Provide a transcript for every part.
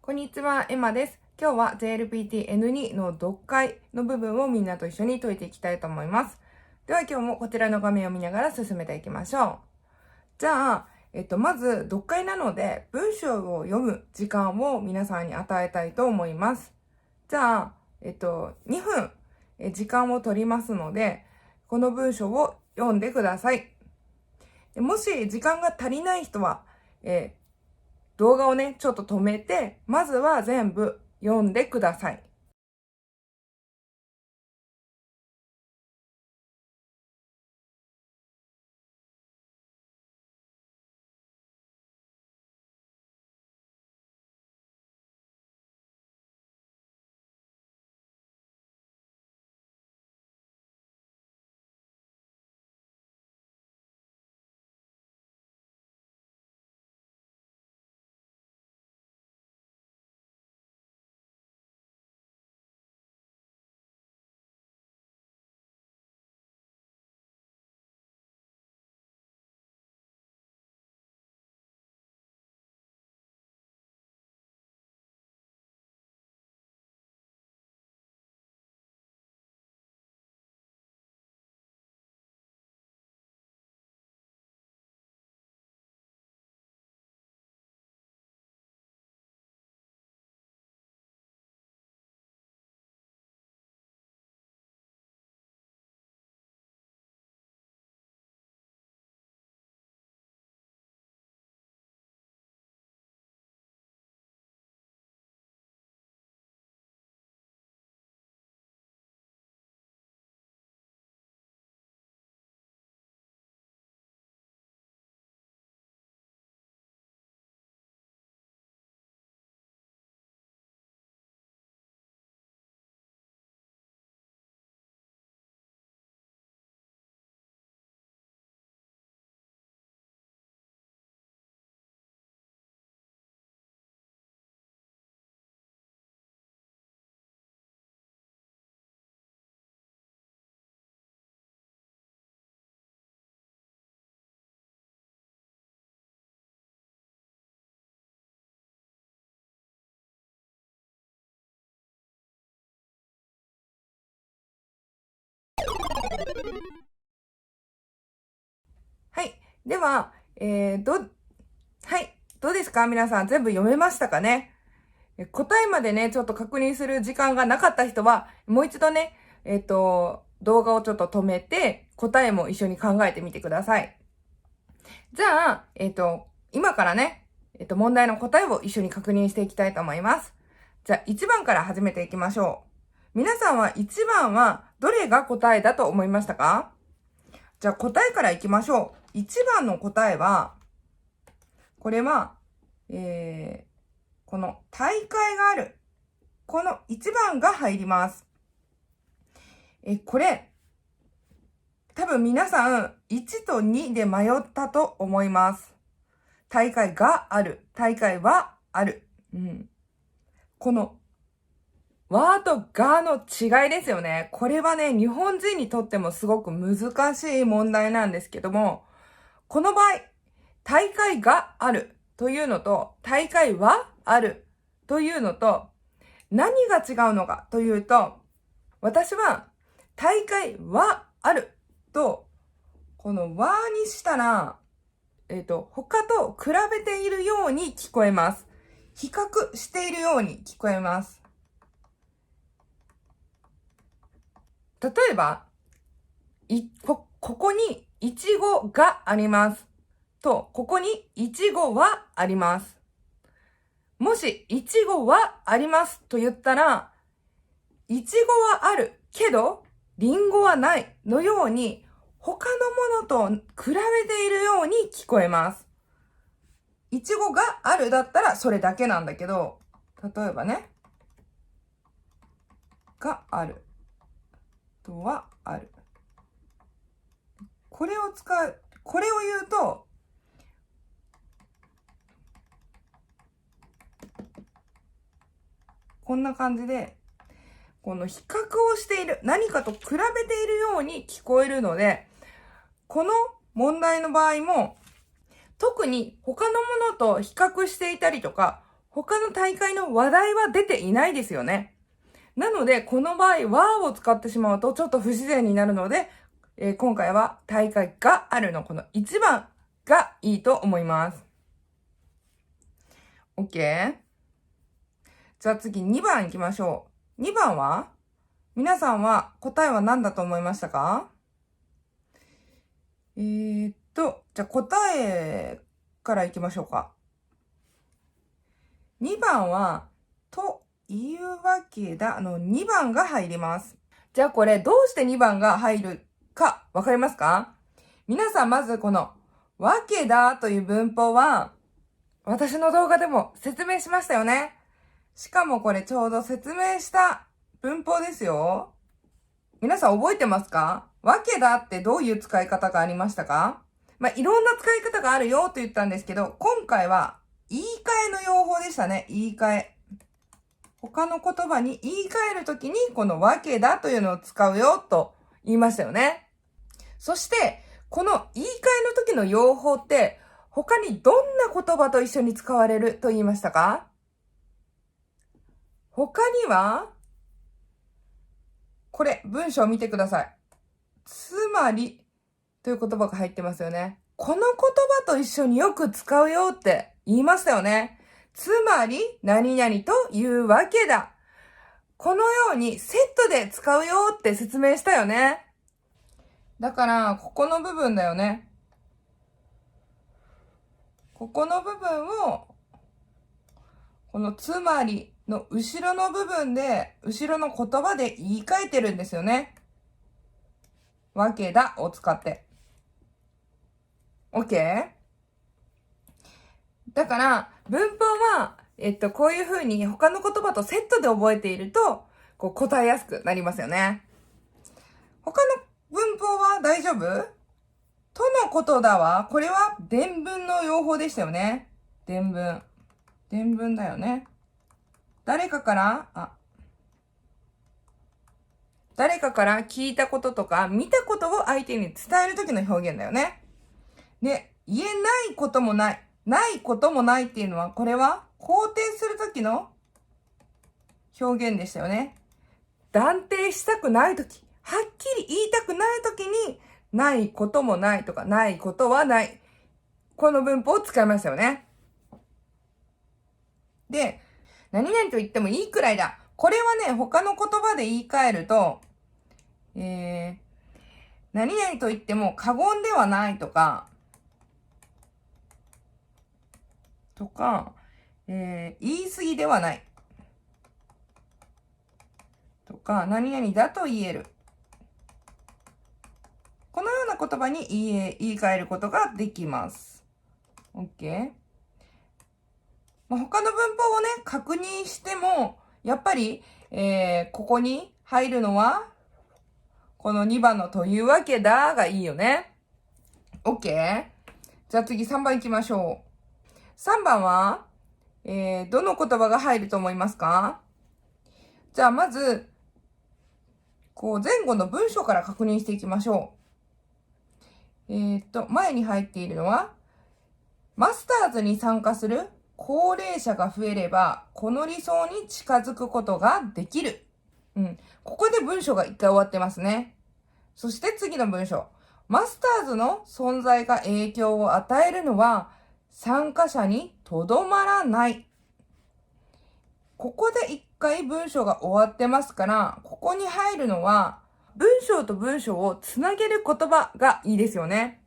こんにちは、エマです。今日は JLPT-N2 の読解の部分をみんなと一緒に解いていきたいと思います。では今日もこちらの画面を見ながら進めていきましょう。じゃあ、まず読解なので文章を読む時間を皆さんに与えたいと思います。じゃあ、2分時間を取りますので、この文章を読んでください。もし時間が足りない人は、動画をね、ちょっと止めて、まずは全部読んでください。はい。では、はい。どうですか皆さん全部読めましたかね？答えまでね、ちょっと確認する時間がなかった人は、もう一度ね、動画をちょっと止めて、答えも一緒に考えてみてください。じゃあ、今からね、問題の答えを一緒に確認していきたいと思います。じゃあ、1番から始めていきましょう。皆さんは1番はどれが答えだと思いましたか？じゃあ、答えからいきましょう。1番の答えは、これは、この大会がある。この1番が入ります。これ、多分皆さん1と2で迷ったと思います。大会がある。大会はある。このわとがの違いですよね。これはね、日本人にとってもすごく難しい問題なんですけども、この場合、大会があるというのと、大会はあるというのと、何が違うのかというと、私は大会はあると、このはにしたら、他と比べているように聞こえます。比較しているように聞こえます。例えば、ここにいちごがあります。と、ここにいちごはあります。もし、いちごはありますと言ったら、いちごはあるけど、りんごはないのように、他のものと比べているように聞こえます。いちごがあるだったらそれだけなんだけど、例えばね、がある。とはある。これを言うと、こんな感じで、この比較をしている、何かと比べているように聞こえるので、この問題の場合も、特に他のものと比較していたりとか、他の大会の話題は出ていないですよね。なので、この場合、はを使ってしまうとちょっと不自然になるので、今回は大会があるのこの1番がいいと思います。OK？ じゃあ次2番行きましょう。2番は皆さんは答えは何だと思いましたか？じゃあ答えから行きましょうか。2番は、というわけだの2番が入ります。じゃあこれどうして2番が入るかわかりますか？皆さんまずこのわけだという文法は私の動画でも説明しましたよね。しかもこれちょうど説明した文法ですよ。皆さん覚えてますか？わけだってどういう使い方がありましたか？いろんな使い方があるよと言ったんですけど、今回は言い換えの用法でしたね。言い換え。他の言葉に言い換えるときにこのわけだというのを使うよと言いましたよね。そしてこの言い換えの時の用法って他にどんな言葉と一緒に使われると言いましたか？他にはこれ文章を見てください。つまりという言葉が入ってますよね。この言葉と一緒によく使うよって言いましたよね。つまり、何々というわけだ。このようにセットで使うよって説明したよね。だから、ここの部分だよね。ここの部分を、このつまりの後ろの部分で、後ろの言葉で言い換えてるんですよね。わけだを使って。OK？ だから、文法は、こういう風に他の言葉とセットで覚えていると、こう答えやすくなりますよね。他の文法は大丈夫？とのことだわ。これは伝文の用法でしたよね。伝文。伝文だよね。誰かから聞いたこととか見たことを相手に伝えるときの表現だよね。で、言えないこともない。ないこともないっていうのは、これは肯定するときの表現でしたよね。断定したくないとき、はっきり言いたくないときに、ないこともないとか、ないことはない。この文法を使いましたよね。で、何々と言ってもいいくらいだ。これはね、他の言葉で言い換えると、何々と言っても過言ではないとか、言い過ぎではない。とか、何々だと言える。このような言葉に言い換えることができます。OK？他の文法をね、確認しても、やっぱり、ここに入るのは、この2番のというわけだがいいよね。OK？ じゃあ次3番行きましょう。3番は、どの言葉が入ると思いますか？じゃあまず、こう前後の文章から確認していきましょう。前に入っているのは、マスターズに参加する高齢者が増えれば、この理想に近づくことができる。ここで文章が一回終わってますね。そして次の文章。マスターズの存在が影響を与えるのは、参加者にとどまらない。ここで一回文章が終わってますから、ここに入るのは、文章と文章をつなげる言葉がいいですよね。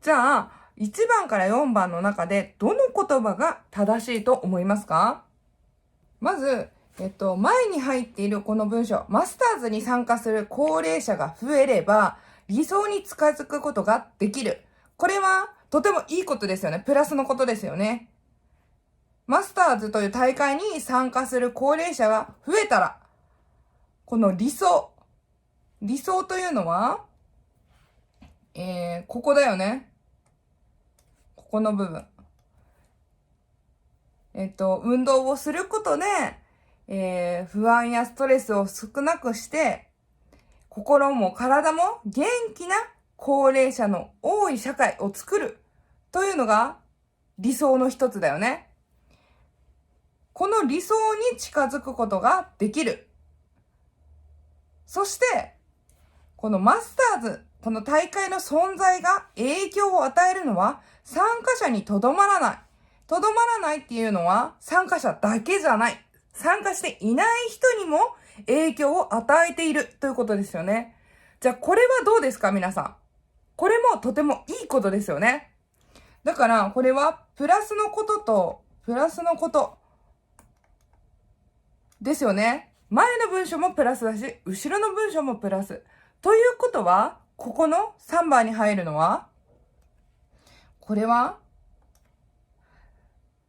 じゃあ、1番から4番の中でどの言葉が正しいと思いますか？まず、前に入っているこの文章、マスターズに参加する高齢者が増えれば、理想に近づくことができる。これはとてもいいことですよね。プラスのことですよね。マスターズという大会に参加する高齢者が増えたら、この理想というのは、ここだよね。ここの部分。運動をすることで、不安やストレスを少なくして、心も体も元気な高齢者の多い社会を作るというのが理想の一つだよね。この理想に近づくことができる。そして、このマスターズ、この大会の存在が影響を与えるのは参加者にとどまらない。とどまらないっていうのは参加者だけじゃない。参加していない人にも影響を与えているということですよね。じゃあこれはどうですか皆さん。これもとてもいいことですよね。だからこれはプラスのこととプラスのことですよね。前の文章もプラスだし、後ろの文章もプラス。ということは、ここの3番に入るのは、これは、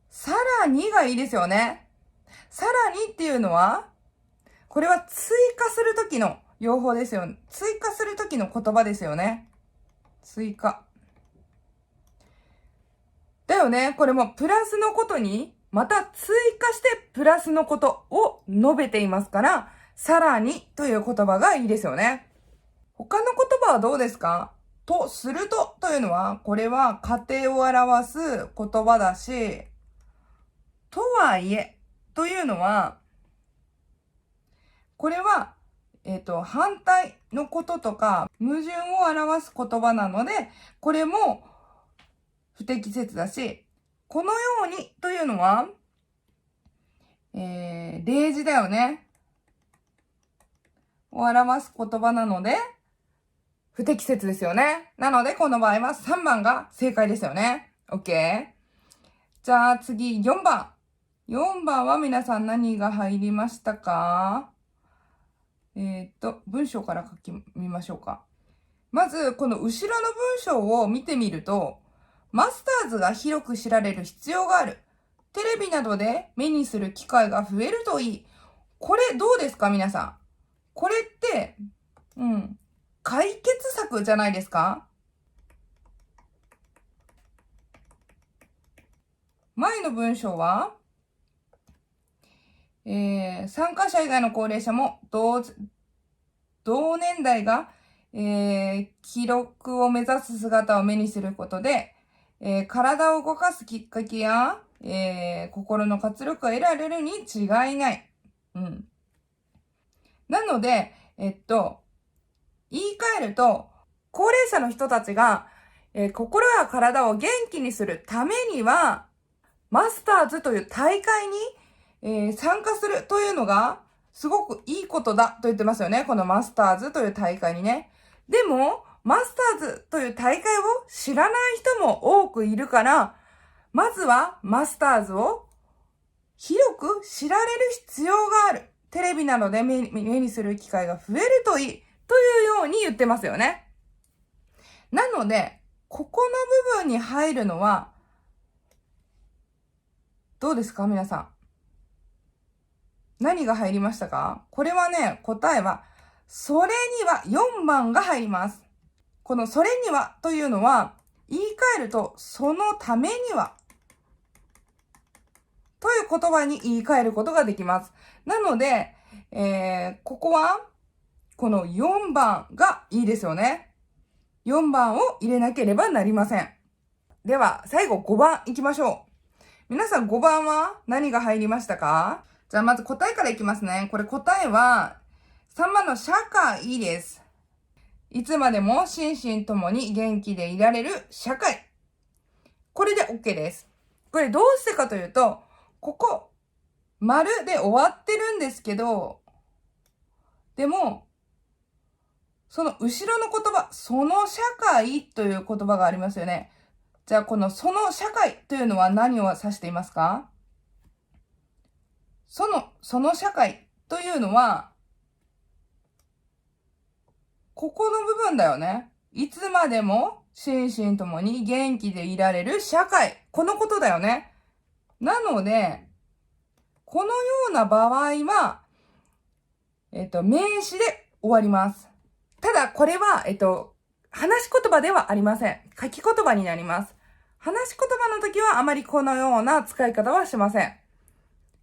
さらにがいいですよね。さらにっていうのは、これは追加するときの用法ですよ。追加するときの言葉ですよね。追加。だよね。これもプラスのことに、また追加してプラスのことを述べていますから、さらにという言葉がいいですよね。他の言葉はどうですか？と、するとというのは、これは過程を表す言葉だし、とはいえというのは、これは、反対のこととか、矛盾を表す言葉なので、これも不適切だし、このようにというのは、例示だよね。を表す言葉なので、不適切ですよね。なので、この場合は3番が正解ですよね。OK。じゃあ次、4番。4番は皆さん何が入りましたか？文章から書きみましょうか。まず、この後ろの文章を見てみると、マスターズが広く知られる必要がある。テレビなどで目にする機会が増えるといい。これどうですか皆さん。これって、解決策じゃないですか？前の文章は、参加者以外の高齢者も同年代が、記録を目指す姿を目にすることで、体を動かすきっかけや、心の活力が得られるに違いない。なので、言い換えると、高齢者の人たちが、心や体を元気にするためには、マスターズという大会に、参加するというのが、すごくいいことだと言ってますよね。このマスターズという大会にね。でも、マスターズという大会を知らない人も多くいるから、まずはマスターズを広く知られる必要がある。テレビなどで目にする機会が増えるといい。というように言ってますよね。なので、ここの部分に入るのは、どうですか皆さん。何が入りましたか？これはね、答えは、それには4番が入ります。このそれにはというのは、言い換えると、そのためには、という言葉に言い換えることができます。なので、ここは、この4番がいいですよね。4番を入れなければなりません。では、最後5番いきましょう。皆さん5番は何が入りましたか？じゃあまず答えからいきますね。これ答えは、3番の社会です。いつまでも心身ともに元気でいられる社会。これで OK です。これどうしてかというと、ここ、丸で終わってるんですけど、でも、その後ろの言葉、その社会という言葉がありますよね。じゃあこのその社会というのは何を指していますか？その社会というのは、ここの部分だよね。いつまでも心身ともに元気でいられる社会。このことだよね。なので、このような場合は、名詞で終わります。ただ、これは、話し言葉ではありません。書き言葉になります。話し言葉の時はあまりこのような使い方はしません。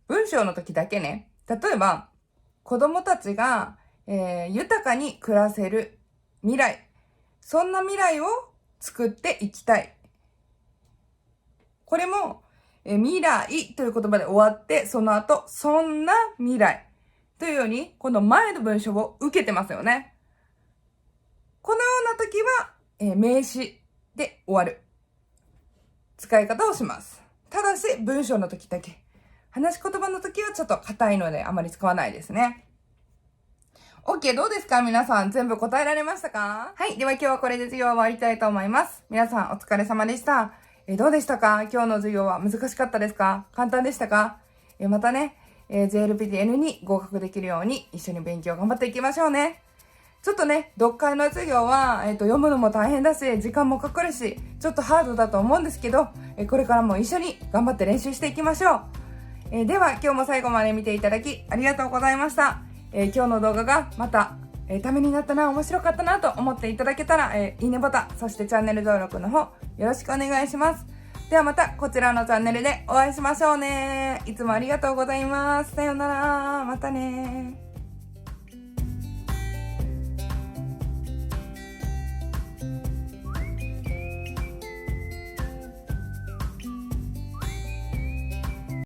文章の時だけね。例えば、子供たちが、豊かに暮らせる未来。そんな未来を作っていきたい。これも、未来という言葉で終わって、その後、そんな未来というように、この前の文章を受けてますよね。このような時は、名詞で終わる使い方をします。ただし、文章の時だけ。話し言葉の時はちょっと硬いのであまり使わないですね。OK、どうですか皆さん、全部答えられましたか？はい。では今日はこれで授業を終わりたいと思います。皆さんお疲れ様でした。どうでしたか？今日の授業は難しかったですか？簡単でしたか？またね、JLPT-N に合格できるように一緒に勉強頑張っていきましょうね。ちょっとね、読解の授業は、読むのも大変だし、時間もかかるし、ちょっとハードだと思うんですけど、これからも一緒に頑張って練習していきましょう。では、今日も最後まで見ていただきありがとうございました。今日の動画がまた、ためになったな、面白かったなと思っていただけたら、いいねボタン、そしてチャンネル登録の方、よろしくお願いします。ではまたこちらのチャンネルでお会いしましょうね。いつもありがとうございます。さようなら。またね。